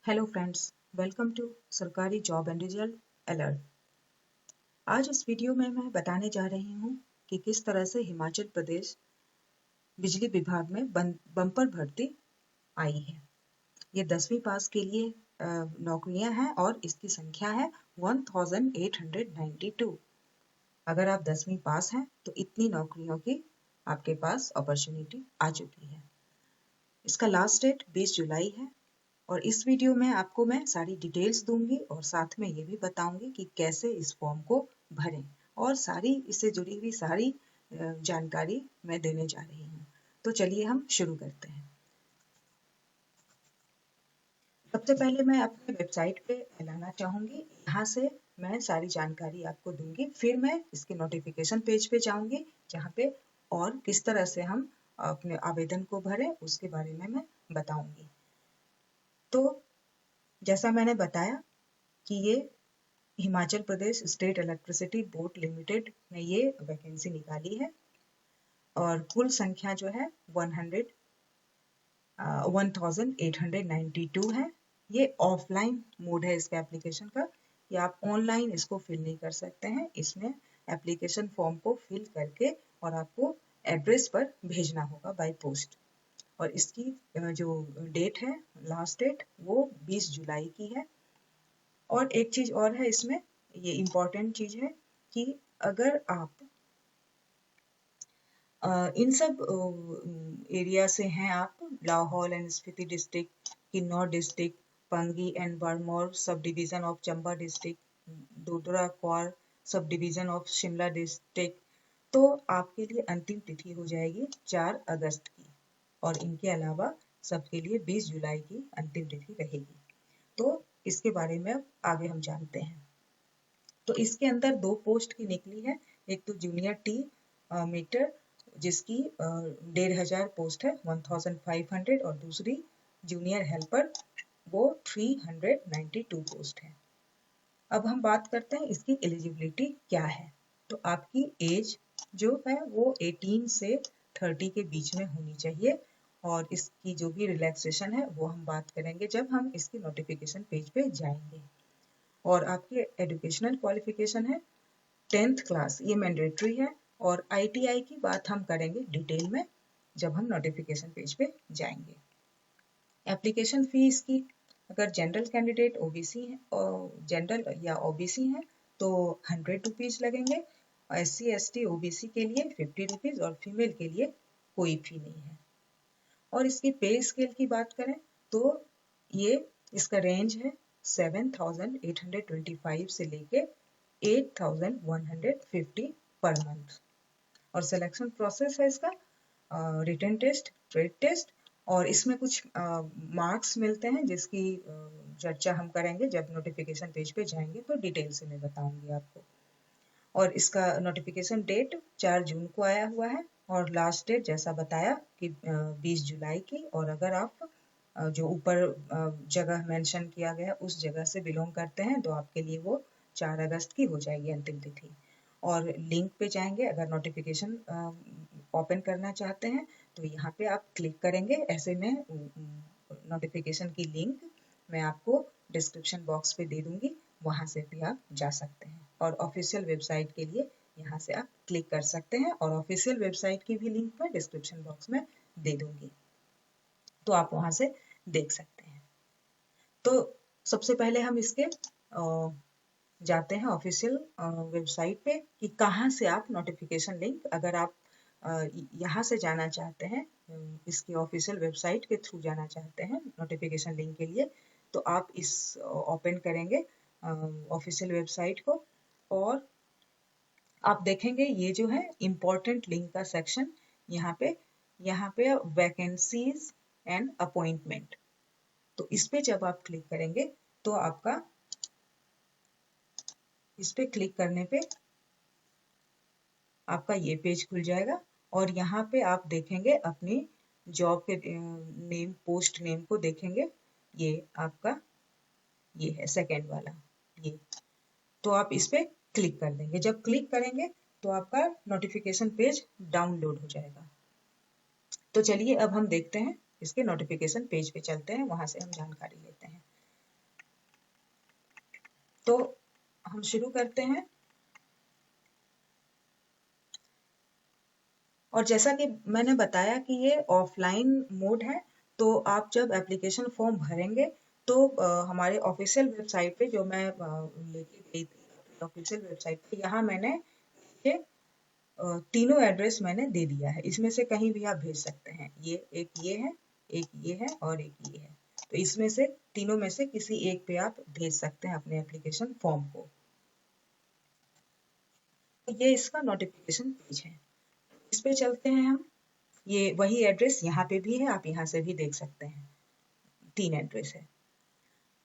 Hello friends, welcome to सरकारी job and result alert. आज इस वीडियो में मैं बताने जा रही हूँ कि किस तरह से हिमाचल प्रदेश बिजली विभाग में बम्पर भर्ती आई है। ये 10वीं पास के लिए नौकरियां हैं और इसकी संख्या है 1892। अगर आप 10वीं पास हैं तो इतनी नौकरियों की आपके पास अपॉर्चुनिटी आ चुकी है। इसका लास्ट डेट 20 जुलाई है और इस वीडियो में आपको मैं सारी डिटेल्स दूंगी और साथ में ये भी बताऊंगी कि कैसे इस फॉर्म को भरें और सारी इससे जुड़ी हुई सारी जानकारी मैं देने जा रही हूँ। तो चलिए हम शुरू करते हैं। सबसे पहले मैं अपने वेबसाइट पे लाना चाहूँगी। यहाँ से मैं सारी जानकारी आपको दूंगी, फिर मैं इसके नोटिफिकेशन पेज पे जाऊँगी जहाँ पे और किस तरह से हम अपने आवेदन को भरें उसके बारे में मैं बताऊँगी। तो जैसा मैंने बताया कि ये Himachal Pradesh state electricity board limited ने ये वैकेंसी निकाली है और कुल संख्या जो है 1892 है। ये ऑफलाइन मोड है इसका एप्लीकेशन का, या आप ऑनलाइन इसको फिल नहीं कर सकते हैं। इसमें एप्लीकेशन फॉर्म को फिल करके और आपको एड्रेस पर भेजना होगा बाय पोस्ट। और इसकी जो डेट है, लास्ट डेट, वो 20 जुलाई की है। और एक चीज और है इसमें, ये इम्पोर्टेंट चीज है कि अगर आप इन सब एरिया से हैं, आप Lahaul and Spiti district, Kinnaur district, Pangi and Bharmour sub division of Chamba district, Dodra Kwar sub division of Shimla district, तो आपके लिए अंतिम तिथि हो जाएगी 4 अगस्त की। और इनके अलावा सबके लिए 20 जुलाई की अंतिम तिथि रहेगी। तो इसके बारे में आगे हम जानते हैं। तो इसके अंदर 2 पोस्ट की निकली है। एक तो जूनियर टी मीटर जिसकी 1500 पोस्ट है 1500, और दूसरी जूनियर हेल्पर वो 392 पोस्ट है। अब हम बात करते हैं इसकी एलिजिबिलिटी क्या है। तो आपकी एज जो है वो 18 से 30 के बीच में होनी चाहिए, और इसकी जो भी रिलैक्सेशन है वो हम बात करेंगे जब हम इसकी नोटिफिकेशन पेज पे जाएंगे। और आपकी एजुकेशनल क्वालिफिकेशन है 10th क्लास, ये मैंडेटरी है। और ITI की बात हम करेंगे डिटेल में जब हम नोटिफिकेशन पेज पे जाएंगे। एप्लीकेशन फीस की, अगर जनरल कैंडिडेट OBC है और जनरल या OBC है तो 100 रुपीज लगेंगे। SC ST OBC के लिए 50 रुपीज और फीमेल के लिए कोई फी नहीं है। और इसकी पे स्केल की बात करें तो ये इसका रेंज है 7,825 से लेके 8,150 पर मंथ। और सिलेक्शन प्रोसेस है इसका रिटन टेस्ट, ट्रेड टेस्ट, और इसमें कुछ मार्क्स मिलते हैं जिसकी चर्चा हम करेंगे जब नोटिफिकेशन पेज पे जाएंगे, तो डिटेल से मैं बताऊंगी आपको। और इसका नोटिफिकेशन डेट 4 जून को आया हुआ है और लास्ट डेट जैसा बताया कि 20 जुलाई की। और अगर आप जो ऊपर जगह मेंशन किया गया उस जगह से बिलोंग करते हैं तो आपके लिए वो 4 अगस्त की हो जाएगी अंतिम तिथि। और लिंक पे जाएंगे, अगर नोटिफिकेशन ओपन करना चाहते हैं तो यहाँ पे आप क्लिक करेंगे। ऐसे में नोटिफिकेशन की लिंक मैं आपको डिस्क्रिप्शन बॉक्स पे दे दूंगी, वहां से भी आप जा सकते हैं। और ऑफिशियल वेबसाइट के लिए यहाँ से आप क्लिक कर सकते हैं, और ऑफिशियल वेबसाइट की भी लिंक मैं डिस्क्रिप्शन बॉक्स में दे दूंगी, तो आप वहां से देख सकते हैं। तो सबसे पहले हम इसके जाते हैं ऑफिशियल वेबसाइट पे कि कहाँ से आप नोटिफिकेशन लिंक, अगर आप यहाँ से जाना चाहते हैं, इसकी ऑफिशियल वेबसाइट के थ्रू जाना चाहते हैं नोटिफिकेशन लिंक के लिए, तो आप इस ओपन करेंगे ऑफिशियल वेबसाइट को, और आप देखेंगे ये जो है इम्पोर्टेंट लिंक का सेक्शन, यहाँ पे वैकेंसीज एंड अपॉइंटमेंट। तो इस पे जब आप क्लिक करेंगे तो आपका इस पे क्लिक करने पे आपका ये पेज खुल जाएगा। और यहाँ पे आप देखेंगे अपनी जॉब के नेम, पोस्ट नेम को देखेंगे। ये आपका ये है सेकेंड वाला, ये। तो आप इस पे क्लिक कर देंगे। जब क्लिक करेंगे तो आपका नोटिफिकेशन पेज डाउनलोड हो जाएगा। तो चलिए अब हम देखते हैं, इसके नोटिफिकेशन पेज पे चलते हैं, वहां से हम जानकारी लेते हैं। तो हम शुरू करते हैं। और जैसा कि मैंने बताया कि ये ऑफलाइन मोड है, तो आप जब एप्लीकेशन फॉर्म भरेंगे तो हमारे ऑफिशियल वेबसाइट पे, जो मैं लेके गई थी ऑफिशियल वेबसाइट पे, यहाँ मैंने ये तीनों एड्रेस मैंने दे दिया है। इसमें से कहीं भी आप भेज सकते हैं। ये है, एक ये है और एक ये है। तो इसमें से तीनों में से किसी एक पे आप भेज सकते हैं अपने एप्लीकेशन फॉर्म को। तो ये इसका नोटिफिकेशन पेज है। इस पे चलते हैं हम। ये वही एड्रेस यहाँ पे भी है, आप यहाँ से भी देख सकते हैं। 3 एड्रेस है।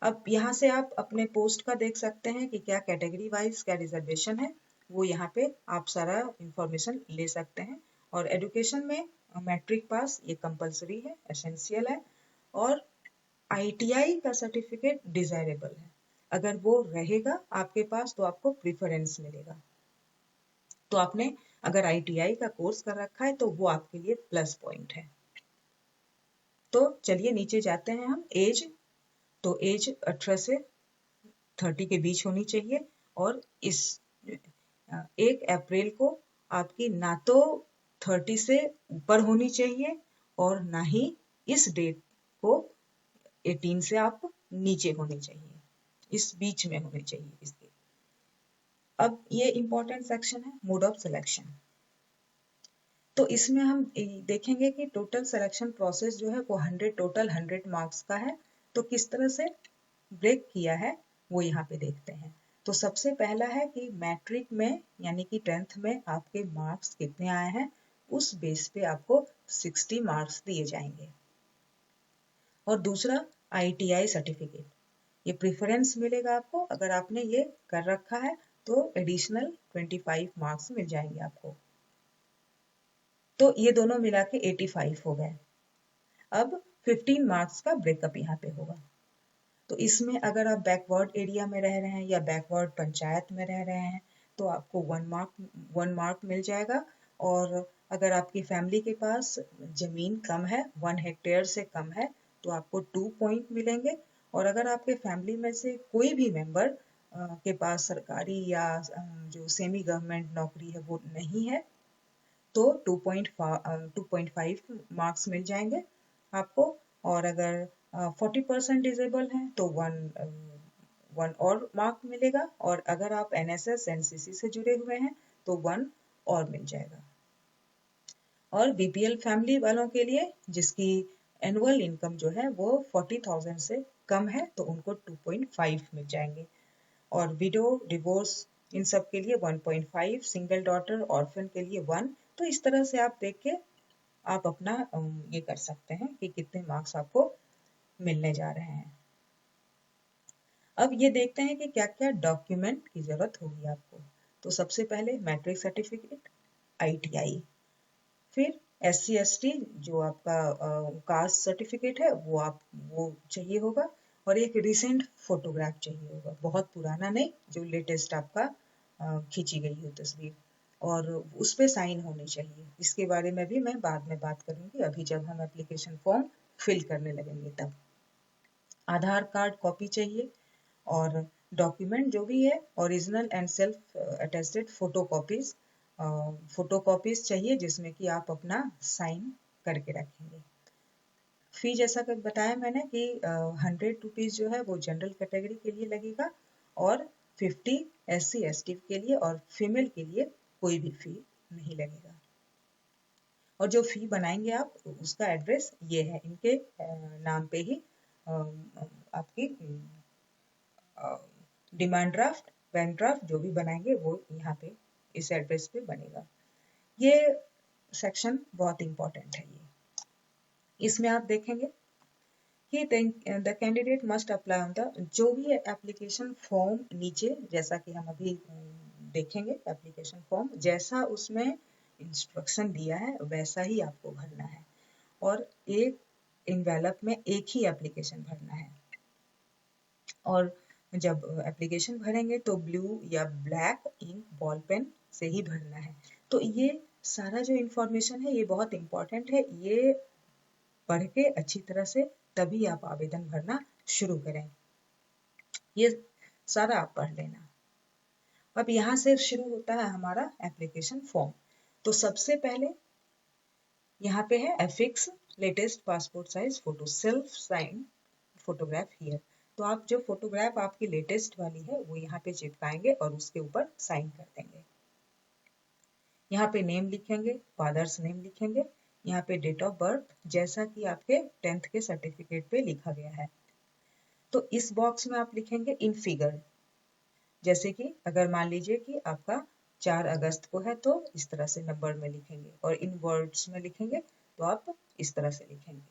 अब यहाँ से आप अपने पोस्ट का देख सकते हैं कि क्या कैटेगरी वाइज क्या रिजर्वेशन है, वो यहाँ पे आप सारा इंफॉर्मेशन ले सकते हैं। और एजुकेशन में मैट्रिक पास ये कंपलसरी है, एसेंशियल है। और ITI का सर्टिफिकेट डिजायरेबल है। अगर वो रहेगा आपके पास तो आपको प्रिफरेंस मिलेगा। तो आपने अगर ITI का कोर्स कर रखा है तो वो आपके लिए प्लस पॉइंट है। तो चलिए नीचे जाते हैं हम। एज, तो एज 18 से 30 के बीच होनी चाहिए। और इस 1 अप्रैल को आपकी ना तो 30 से ऊपर होनी चाहिए और ना ही इस डेट को 18 से आप नीचे होनी चाहिए, इस बीच में होनी चाहिए इसके। अब ये इंपॉर्टेंट सेक्शन है, मोड ऑफ सिलेक्शन। तो इसमें हम देखेंगे कि टोटल सिलेक्शन प्रोसेस जो है वो 100 मार्क्स का है। तो किस तरह से ब्रेक किया है वो यहाँ पे देखते हैं। तो सबसे पहला है कि मैट्रिक में यानी कि 10th में आपके मार्क्स कितने आए हैं, उस बेस पे आपको 60 मार्क्स दिए जाएंगे। और दूसरा ITI सर्टिफिकेट, ये प्रेफरेंस मिलेगा आपको। अगर आपने ये कर रखा है तो एडिशनल 25 मार्क्स मिल जाएंगे आपको। तो ये दोनों मिला के 85 हो गए। अब 15 मार्क्स का ब्रेकअप यहाँ पे होगा। तो इसमें अगर आप बैकवर्ड एरिया में रह रहे हैं या बैकवर्ड पंचायत में रह रहे हैं तो आपको 1 मार्क मिल जाएगा। और अगर आपकी फैमिली के पास जमीन कम है, 1 हेक्टेयर से कम है, तो आपको 2 पॉइंट मिलेंगे। और अगर आपके फैमिली में से कोई भी मेंबर के पास सरकारी या जो सेमी गवर्नमेंट नौकरी है वो नहीं है तो 2.5 मार्क्स मिल जाएंगे आपको। और अगर 40% डिजेबल है तो वन और मार्क मिलेगा। और अगर आप NSS NCC से जुड़े हुए हैं तो 1 और मिल जाएगा। और BPL फैमिली वालों के लिए जिसकी एनुअल इनकम जो है वो 40,000 से कम है तो उनको 2.5 मिल जाएंगे। और विडो, डिवोर्स, इन सब के लिए 1.5, सिंगल डॉटर, ऑर्फन के लिए 1। तो इस तरह से आप देख के आप अपना ये कर सकते हैं कि कितने मार्क्स आपको मिलने जा रहे हैं। अब ये देखते हैं कि क्या क्या डॉक्यूमेंट की जरूरत होगी आपको। तो सबसे पहले मैट्रिक सर्टिफिकेट, ITI, फिर SC ST जो आपका कास्ट सर्टिफिकेट है वो चाहिए होगा। और एक रिसेंट फोटोग्राफ चाहिए होगा, बहुत पुराना नहीं, जो लेटेस्ट आपका खींची गई हो तस्वीर, और उस पे साइन होनी चाहिए। इसके बारे में भी मैं बाद में बात करूंगी, अभी जब हम एप्लीकेशन फॉर्म फिल करने लगेंगे तब। आधार कार्ड कॉपी चाहिए। और डॉक्यूमेंट जो भी है original and self attested photocopies चाहिए जिसमें कि आप अपना साइन करके रखेंगे। फी जैसा कि बताया मैंने कि 100 रुपीज जो है वो जनरल कैटेगरी के लिए लगेगा और 50 SC ST के लिए, और फीमेल के लिए कोई भी फी नहीं लगेगा। और जो फी बनाएंगे आप उसका एड्रेस ये है, इनके नाम पे ही आपकी डिमांड ड्राफ्ट, बैंक ड्राफ्ट जो भी बनाएंगे वो यहाँ पे इस एड्रेस पे बनेगा। ये सेक्शन बहुत इंपॉर्टेंट है। ये इसमें आप देखेंगे कि the candidate must apply on the, जो भी एप्लीकेशन फॉर्म नीचे जैसा कि हम अभी देखेंगे, एप्लीकेशन फॉर्म जैसा उसमें इंस्ट्रक्शन दिया है वैसा ही आपको भरना है। और एक इनवेलप में एक ही एप्लीकेशन भरना है। और जब एप्लीकेशन भरेंगे तो ब्लू या ब्लैक इंक बॉल पेन से ही भरना है। तो ये सारा जो इंफॉर्मेशन है ये बहुत इंपॉर्टेंट है। ये पढ़ के अच्छी तरह से तभी आप आवेदन भरना शुरू करें। ये सारा आप पढ़ लेना। अब यहाँ से शुरू होता है हमारा एप्लीकेशन फॉर्म। तो सबसे पहले यहाँ पे है affix latest passport size photo self sign photograph here. तो आप जो फोटोग्राफ आपकी लेटेस्ट वाली है वो यहाँ पे चिपकाएंगे और उसके ऊपर साइन कर देंगे। यहाँ पे नेम लिखेंगे, फादर्स नेम लिखेंगे, यहाँ पे डेट ऑफ बर्थ जैसा कि आपके 10th के सर्टिफिकेट पे लिखा गया है। तो इस बॉक्स में आप लिखेंगे इन फिगर, जैसे कि अगर मान लीजिए कि आपका 4 अगस्त को है तो इस तरह से नंबर में लिखेंगे, और इन वर्ड्स में लिखेंगे तो आप इस तरह से लिखेंगे।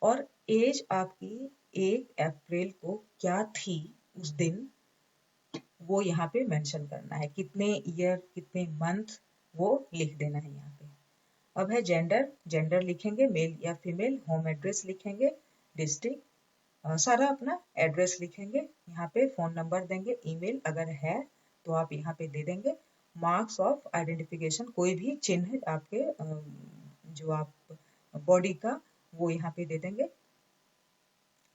और एज आपकी 1 अप्रैल को क्या थी उस दिन वो यहाँ पे मेंशन करना है, कितने ईयर कितने मंथ वो लिख देना है यहाँ पे। अब है जेंडर लिखेंगे मेल या फीमेल, होम एड्रेस लिखेंगे, डिस्ट्रिक्ट, सारा अपना एड्रेस लिखेंगे, यहाँ पे फोन नंबर देंगे, ईमेल अगर है तो आप यहाँ पे दे देंगे, मार्क्स ऑफ आइडेंटिफिकेशन कोई भी चिन्ह आपके जो आप बॉडी का वो यहाँ पे दे देंगे।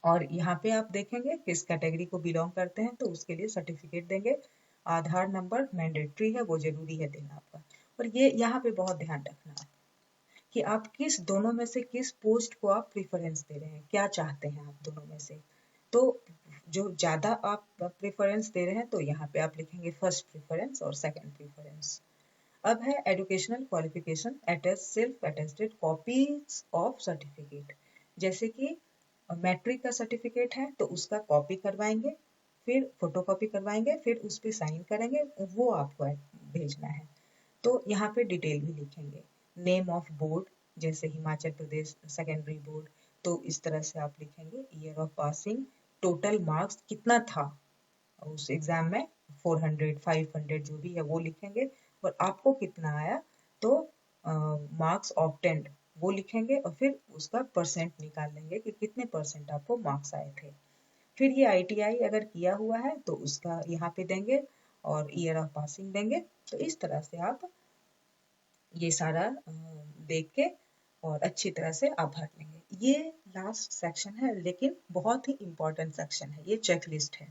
और यहाँ पे आप देखेंगे किस कैटेगरी को बिलोंग करते हैं तो उसके लिए सर्टिफिकेट देंगे। आधार नंबर मैंडेटरी है, वो जरूरी है देना आपका। और ये यहाँ पे बहुत ध्यान रखना कि आप किस दोनों में से किस पोस्ट को आप प्रेफरेंस दे रहे हैं, क्या चाहते हैं आप दोनों में से। तो जो ज्यादा आप प्रेफरेंस दे रहे हैं तो यहाँ पे आप लिखेंगे फर्स्ट प्रेफरेंस और सेकंड प्रेफरेंस। अब है educational qualification attest self attested copies of certificate, जैसे कि मैट्रिक का सर्टिफिकेट है तो उसका कॉपी करवाएंगे, फिर फोटोकॉपी करवाएंगे, फिर उस पर साइन करेंगे, वो आपको भेजना है। तो यहाँ पे डिटेल भी लिखेंगे, नेम ऑफ बोर्ड जैसे हिमाचल प्रदेश सेकेंडरी बोर्ड, तो इस तरह से आप लिखेंगे, year of passing, total marks कितना था उस एग्जाम में, 400 500 जो भी है वो लिखेंगे, और आपको कितना आया तो मार्क्स ऑब्टेन्ड वो लिखेंगे, और फिर उसका परसेंट निकाल लेंगे कि कितने परसेंट आपको मार्क्स आए थे। फिर ये ITI अगर किया हुआ है तो उसका यहाँ पे देंगे और ईयर ऑफ पासिंग देंगे। तो इस तरह से आप ये सारा देख के और अच्छी तरह से आप भर लेंगे। ये लास्ट सेक्शन है लेकिन बहुत ही इम्पोर्टेंट सेक्शन है, ये चेकलिस्ट है।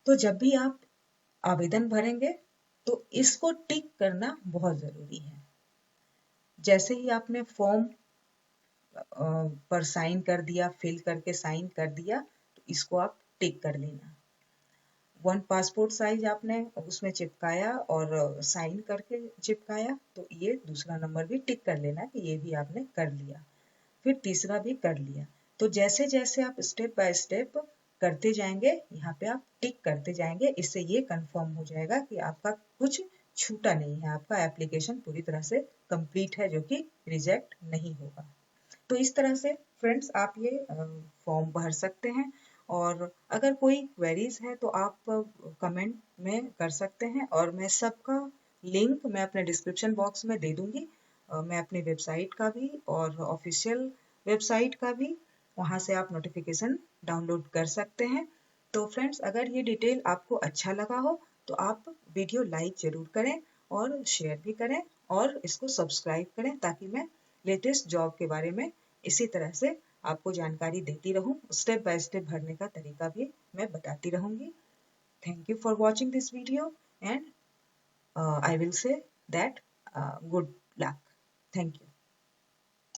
तो जब भी आप आवेदन भरेंगे तो इसको टिक करना बहुत जरूरी है। जैसे ही आपने फॉर्म पर साइन कर दिया, फिल करके साइन कर दिया, तो इसको आप टिक कर लेना। 1 पासपोर्ट साइज आपने उसमें चिपकाया और साइन करके चिपकाया, तो ये दूसरा नंबर भी टिक कर लेना कि ये भी आपने कर लिया, फिर तीसरा भी कर लिया। तो जैसे जैसे आप स्टेप बाय स्टेप करते जाएंगे, यहाँ पे आप टिक करते जाएंगे, इससे ये कंफर्म हो जाएगा कि आपका कुछ छूटा नहीं है, आपका एप्लीकेशन पूरी तरह से कंप्लीट है, जो कि रिजेक्ट नहीं होगा। तो इस तरह से फ्रेंड्स आप ये फॉर्म भर सकते हैं, और अगर कोई क्वेरीज है तो आप कमेंट में कर सकते हैं, और मैं सबका लिंक मैं अपने डिस्क्रिप्शन बॉक्स में दे दूंगी। मैं अपनी वेबसाइट का भी और ऑफिशियल वेबसाइट का भी, वहाँ से आप नोटिफिकेशन डाउनलोड कर सकते हैं। तो फ्रेंड्स अगर ये डिटेल आपको अच्छा लगा हो तो आप वीडियो लाइक जरूर करें और शेयर भी करें, और इसको सब्सक्राइब करें, ताकि मैं लेटेस्ट जॉब के बारे में इसी तरह से आपको जानकारी देती रहूं। स्टेप बाय स्टेप भरने का तरीका भी मैं बताती रहूंगी। Thank you for watching this video and I will say that good luck. Thank you.